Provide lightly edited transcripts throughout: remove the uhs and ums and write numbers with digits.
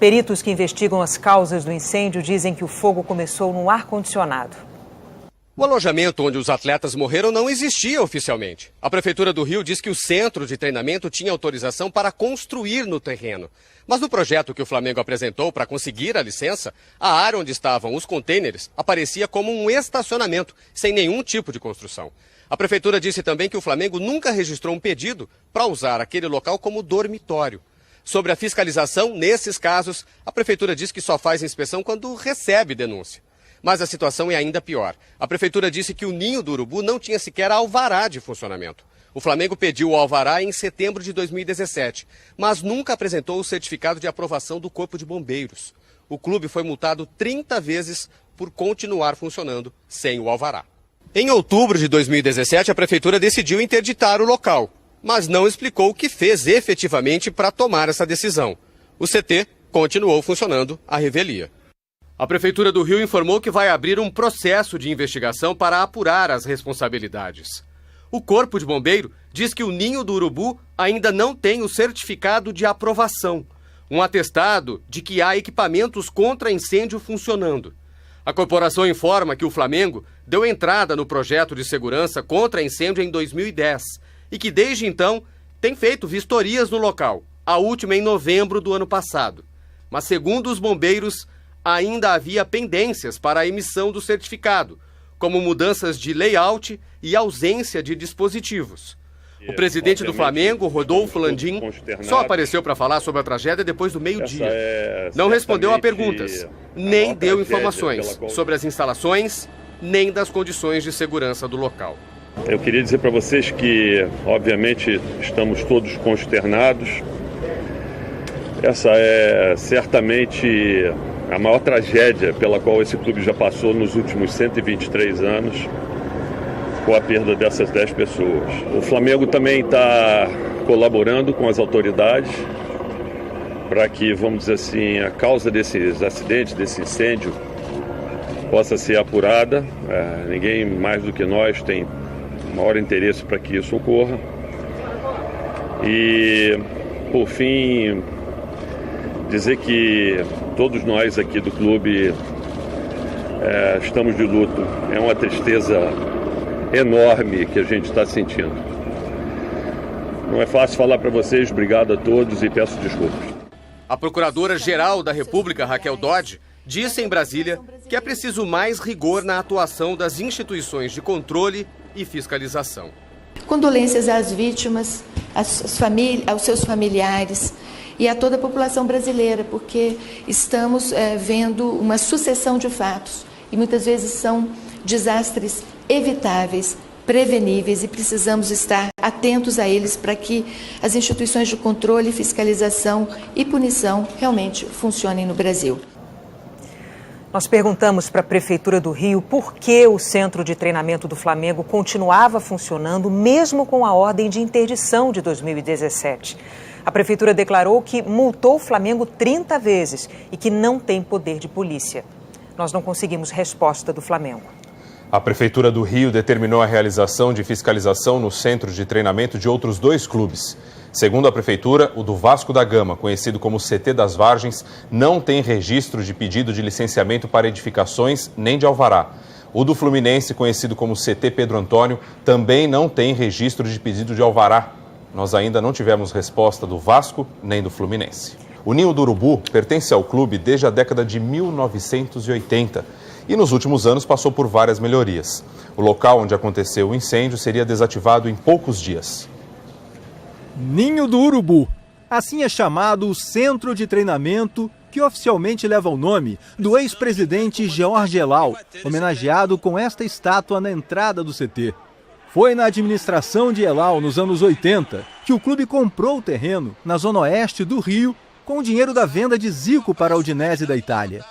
Peritos que investigam as causas do incêndio dizem que o fogo começou no ar-condicionado. O alojamento onde os atletas morreram não existia oficialmente. A Prefeitura do Rio diz que o centro de treinamento tinha autorização para construir no terreno. Mas no projeto que o Flamengo apresentou para conseguir a licença, a área onde estavam os contêineres aparecia como um estacionamento, sem nenhum tipo de construção. A Prefeitura disse também que o Flamengo nunca registrou um pedido para usar aquele local como dormitório. Sobre a fiscalização, nesses casos, a Prefeitura diz que só faz inspeção quando recebe denúncia. Mas a situação é ainda pior. A Prefeitura disse que o Ninho do Urubu não tinha sequer alvará de funcionamento. O Flamengo pediu o alvará em setembro de 2017, mas nunca apresentou o certificado de aprovação do Corpo de Bombeiros. O clube foi multado 30 vezes por continuar funcionando sem o alvará. Em outubro de 2017, a Prefeitura decidiu interditar o local, mas não explicou o que fez efetivamente para tomar essa decisão. O CT continuou funcionando à revelia. A Prefeitura do Rio informou que vai abrir um processo de investigação para apurar as responsabilidades. O Corpo de Bombeiro diz que o Ninho do Urubu ainda não tem o certificado de aprovação, um atestado de que há equipamentos contra incêndio funcionando. A corporação informa que o Flamengo deu entrada no projeto de segurança contra incêndio em 2010 e que desde então tem feito vistorias no local, a última em novembro do ano passado. Mas segundo os bombeiros, ainda havia pendências para a emissão do certificado, como mudanças de layout e ausência de dispositivos. O presidente do Flamengo, Rodolfo Landim, só apareceu para falar sobre a tragédia depois do meio-dia. Não respondeu a perguntas, nem deu informações sobre as instalações, nem das condições de segurança do local. Eu queria dizer para vocês que, obviamente, estamos todos consternados. Essa é certamente a maior tragédia pela qual esse clube já passou nos últimos 123 anos, com a perda dessas 10 pessoas. O Flamengo também está colaborando com as autoridades para que, vamos dizer assim, a causa desses acidentes, desse incêndio, possa ser apurada. Ninguém mais do que nós tem maior interesse para que isso ocorra. E, por fim, dizer que todos nós aqui do clube estamos de luto. É uma tristeza enorme que a gente está sentindo. Não é fácil falar para vocês, obrigado a todos e peço desculpas. A Procuradora-Geral da República, Raquel Dodge, disse em Brasília que é preciso mais rigor na atuação das instituições de controle e fiscalização. Condolências às vítimas, aos seus familiares e a toda a população brasileira, porque estamos vendo uma sucessão de fatos e muitas vezes são desastres evitáveis, preveníveis e precisamos estar atentos a eles para que as instituições de controle, fiscalização e punição realmente funcionem no Brasil. Nós perguntamos para a Prefeitura do Rio por que o centro de treinamento do Flamengo continuava funcionando mesmo com a ordem de interdição de 2017. A Prefeitura declarou que multou o Flamengo 30 vezes e que não tem poder de polícia. Nós não conseguimos resposta do Flamengo. A Prefeitura do Rio determinou a realização de fiscalização no centro de treinamento de outros 2 clubes. Segundo a Prefeitura, o do Vasco da Gama, conhecido como CT das Vargens, não tem registro de pedido de licenciamento para edificações nem de alvará. O do Fluminense, conhecido como CT Pedro Antônio, também não tem registro de pedido de alvará. Nós ainda não tivemos resposta do Vasco nem do Fluminense. O Ninho do Urubu pertence ao clube desde a década de 1980 e nos últimos anos passou por várias melhorias. O local onde aconteceu o incêndio seria desativado em poucos dias. Ninho do Urubu. Assim é chamado o centro de treinamento que oficialmente leva o nome do ex-presidente George Elal, homenageado com esta estátua na entrada do CT. Foi na administração de Elal, nos anos 80, que o clube comprou o terreno na zona oeste do Rio com o dinheiro da venda de Zico para a Udinese da Itália.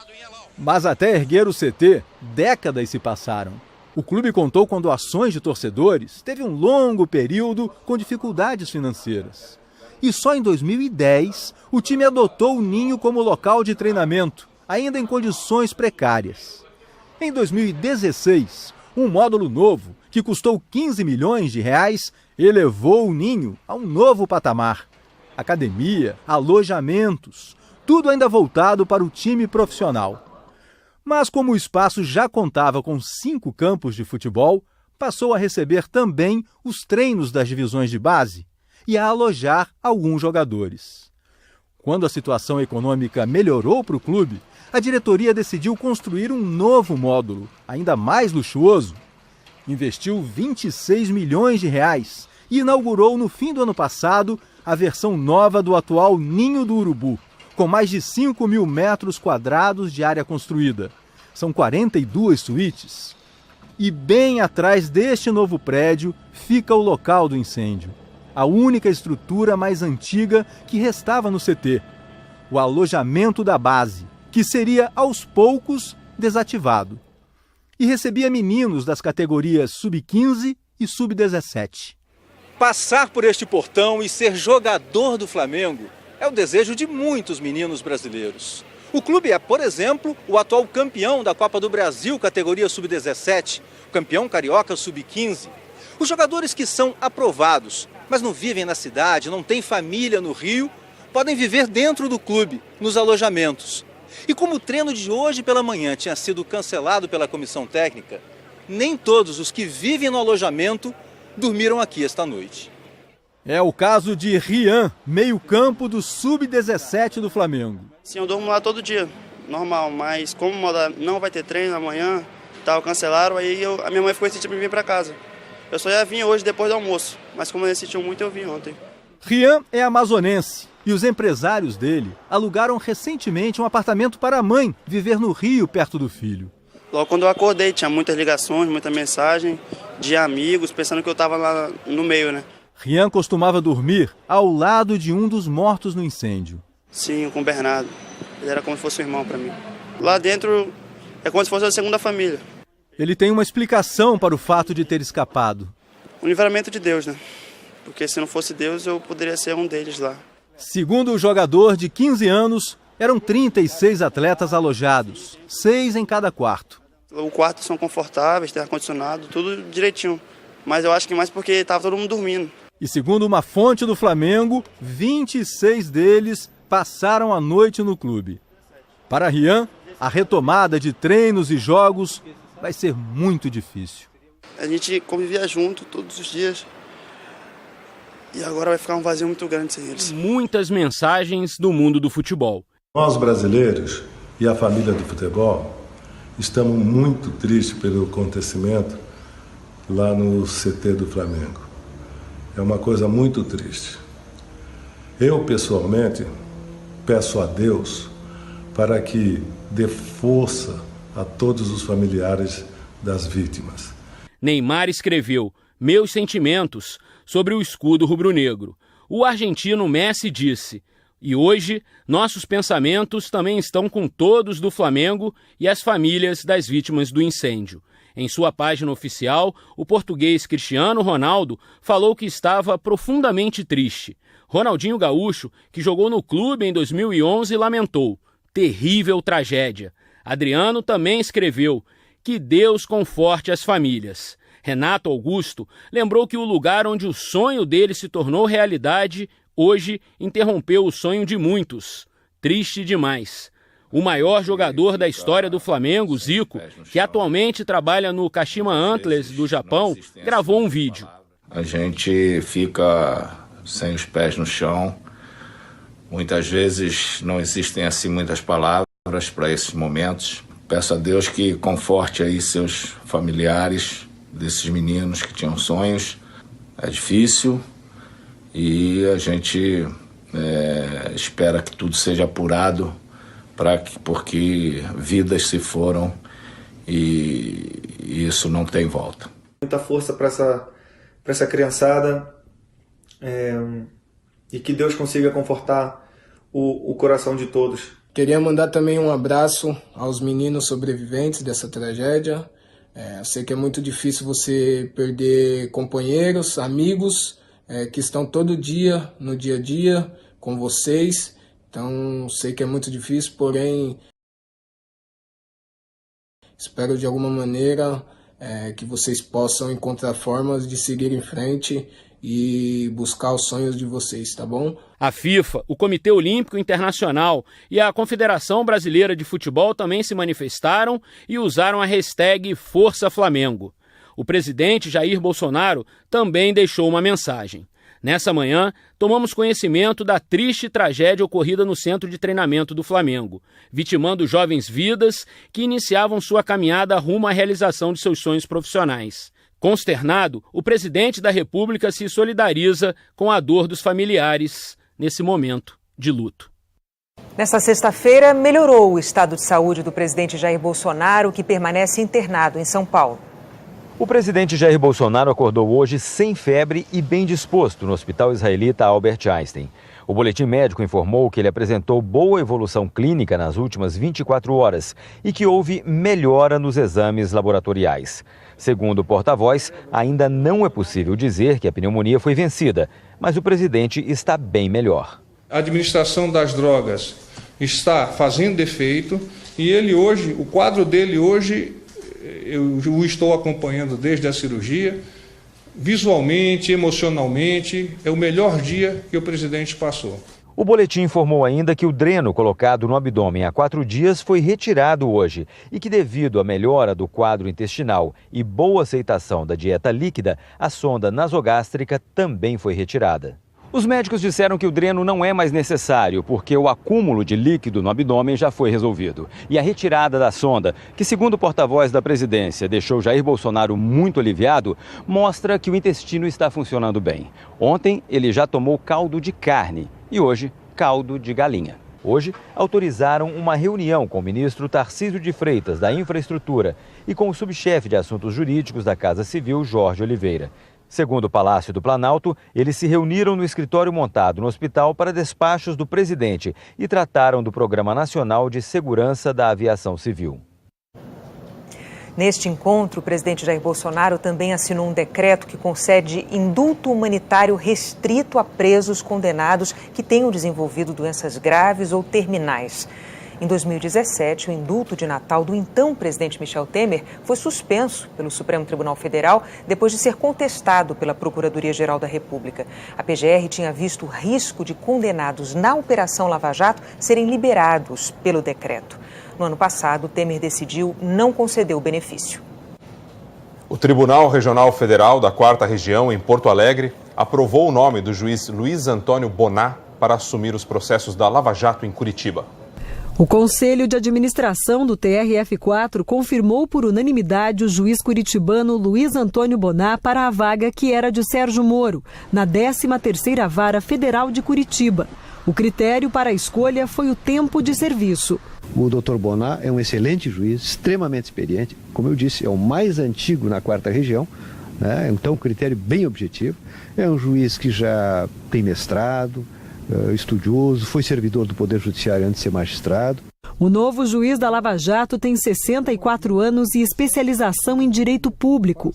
Mas até erguer o CT, décadas se passaram. O clube contou com doações de torcedores, teve um longo período com dificuldades financeiras. E só em 2010, o time adotou o Ninho como local de treinamento, ainda em condições precárias. Em 2016, um módulo novo, que custou 15 milhões de reais, elevou o Ninho a um novo patamar. Academia, alojamentos, tudo ainda voltado para o time profissional. Mas como o espaço já contava com 5 campos de futebol, passou a receber também os treinos das divisões de base e a alojar alguns jogadores. Quando a situação econômica melhorou para o clube, a diretoria decidiu construir um novo módulo, ainda mais luxuoso. Investiu 26 milhões de reais e inaugurou no fim do ano passado a versão nova do atual Ninho do Urubu, com mais de 5 mil metros quadrados de área construída. São 42 suítes. E bem atrás deste novo prédio fica o local do incêndio, a única estrutura mais antiga que restava no CT, o alojamento da base, que seria aos poucos desativado. E recebia meninos das categorias sub-15 e sub-17. Passar por este portão e ser jogador do Flamengo é o desejo de muitos meninos brasileiros. O clube é, por exemplo, o atual campeão da Copa do Brasil, categoria sub-17, campeão carioca sub-15. Os jogadores que são aprovados, mas não vivem na cidade, não têm família no Rio, podem viver dentro do clube, nos alojamentos. E como o treino de hoje pela manhã tinha sido cancelado pela comissão técnica, nem todos os que vivem no alojamento dormiram aqui esta noite. É o caso de Rian, meio-campo do sub-17 do Flamengo. Sim, eu durmo lá todo dia, normal, mas como não vai ter treino amanhã, cancelaram, aí a minha mãe ficou insistindo em vir para casa. Eu só ia vir hoje depois do almoço, mas como eles insistiam muito, eu vim ontem. Rian é amazonense e os empresários dele alugaram recentemente um apartamento para a mãe viver no Rio, perto do filho. Logo quando eu acordei, tinha muitas ligações, muita mensagem de amigos, pensando que eu estava lá no meio, né? Rian costumava dormir ao lado de um dos mortos no incêndio. Sim, com o Bernardo. Ele era como se fosse um irmão para mim. Lá dentro é como se fosse a segunda família. Ele tem uma explicação para o fato de ter escapado. O livramento de Deus, né? Porque se não fosse Deus, eu poderia ser um deles lá. Segundo o jogador de 15 anos, eram 36 atletas alojados, 6 em cada quarto. O quarto são confortáveis, tem ar-condicionado, tudo direitinho. Mas eu acho que mais porque estava todo mundo dormindo. E segundo uma fonte do Flamengo, 26 deles passaram a noite no clube. Para Rian, a retomada de treinos e jogos vai ser muito difícil. A gente convivia junto todos os dias e agora vai ficar um vazio muito grande sem eles. Muitas mensagens do mundo do futebol. Nós brasileiros e a família do futebol estamos muito tristes pelo acontecimento lá no CT do Flamengo. É uma coisa muito triste. Eu, pessoalmente, peço a Deus para que dê força a todos os familiares das vítimas. Neymar escreveu "Meus sentimentos" sobre o escudo rubro-negro. O argentino Messi disse: "E hoje, nossos pensamentos também estão com todos do Flamengo e as famílias das vítimas do incêndio." Em sua página oficial, o português Cristiano Ronaldo falou que estava profundamente triste. Ronaldinho Gaúcho, que jogou no clube em 2011, lamentou: "Terrível tragédia." Adriano também escreveu: "Que Deus conforte as famílias." Renato Augusto lembrou que o lugar onde o sonho dele se tornou realidade, hoje interrompeu o sonho de muitos. Triste demais. O maior jogador da história do Flamengo, Zico, que atualmente trabalha no Kashima Antlers do Japão, gravou um vídeo. A gente fica sem os pés no chão. Muitas vezes não existem assim muitas palavras para esses momentos. Peço a Deus que conforte aí seus familiares desses meninos que tinham sonhos. É difícil e a gente espera que tudo seja apurado, porque vidas se foram e isso não tem volta. Muita força para essa criançada e que Deus consiga confortar o coração de todos. Queria mandar também um abraço aos meninos sobreviventes dessa tragédia. Sei que é muito difícil você perder companheiros, amigos que estão todo dia, no dia a dia, com vocês. Então, sei que é muito difícil, porém, espero de alguma maneira que vocês possam encontrar formas de seguir em frente e buscar os sonhos de vocês, tá bom? A FIFA, o Comitê Olímpico Internacional e a Confederação Brasileira de Futebol também se manifestaram e usaram a hashtag Força Flamengo. O presidente Jair Bolsonaro também deixou uma mensagem. Nessa manhã, tomamos conhecimento da triste tragédia ocorrida no centro de treinamento do Flamengo, vitimando jovens vidas que iniciavam sua caminhada rumo à realização de seus sonhos profissionais. Consternado, o presidente da República se solidariza com a dor dos familiares nesse momento de luto. Nesta sexta-feira, melhorou o estado de saúde do presidente Jair Bolsonaro, que permanece internado em São Paulo. O presidente Jair Bolsonaro acordou hoje sem febre e bem disposto no hospital israelita Albert Einstein. O boletim médico informou que ele apresentou boa evolução clínica nas últimas 24 horas e que houve melhora nos exames laboratoriais. Segundo o porta-voz, ainda não é possível dizer que a pneumonia foi vencida, mas o presidente está bem melhor. A administração das drogas está fazendo efeito e ele hoje, o quadro dele hoje, eu o estou acompanhando desde a cirurgia, visualmente, emocionalmente, é o melhor dia que o presidente passou. O boletim informou ainda que o dreno colocado no abdômen há 4 dias foi retirado hoje e que, devido à melhora do quadro intestinal e boa aceitação da dieta líquida, a sonda nasogástrica também foi retirada. Os médicos disseram que o dreno não é mais necessário porque o acúmulo de líquido no abdômen já foi resolvido. E a retirada da sonda, que segundo o porta-voz da presidência deixou Jair Bolsonaro muito aliviado, mostra que o intestino está funcionando bem. Ontem ele já tomou caldo de carne e hoje caldo de galinha. Hoje autorizaram uma reunião com o ministro Tarcísio de Freitas da Infraestrutura e com o subchefe de assuntos jurídicos da Casa Civil, Jorge Oliveira. Segundo o Palácio do Planalto, eles se reuniram no escritório montado no hospital para despachos do presidente e trataram do Programa Nacional de Segurança da Aviação Civil. Neste encontro, o presidente Jair Bolsonaro também assinou um decreto que concede indulto humanitário restrito a presos condenados que tenham desenvolvido doenças graves ou terminais. Em 2017, o indulto de Natal do então presidente Michel Temer foi suspenso pelo Supremo Tribunal Federal depois de ser contestado pela Procuradoria-Geral da República. A PGR tinha visto o risco de condenados na Operação Lava Jato serem liberados pelo decreto. No ano passado, Temer decidiu não conceder o benefício. O Tribunal Regional Federal da 4ª Região, em Porto Alegre, aprovou o nome do juiz Luiz Antônio Boná para assumir os processos da Lava Jato em Curitiba. O Conselho de Administração do TRF4 confirmou por unanimidade o juiz curitibano Luiz Antônio Boná para a vaga que era de Sérgio Moro, na 13ª Vara Federal de Curitiba. O critério para a escolha foi o tempo de serviço. O Dr. Boná é um excelente juiz, extremamente experiente. Como eu disse, é o mais antigo na 4ª Região, né? Então, um critério bem objetivo. É um juiz que já tem mestrado, estudioso, foi servidor do Poder Judiciário antes de ser magistrado. O novo juiz da Lava Jato tem 64 anos e especialização em direito público.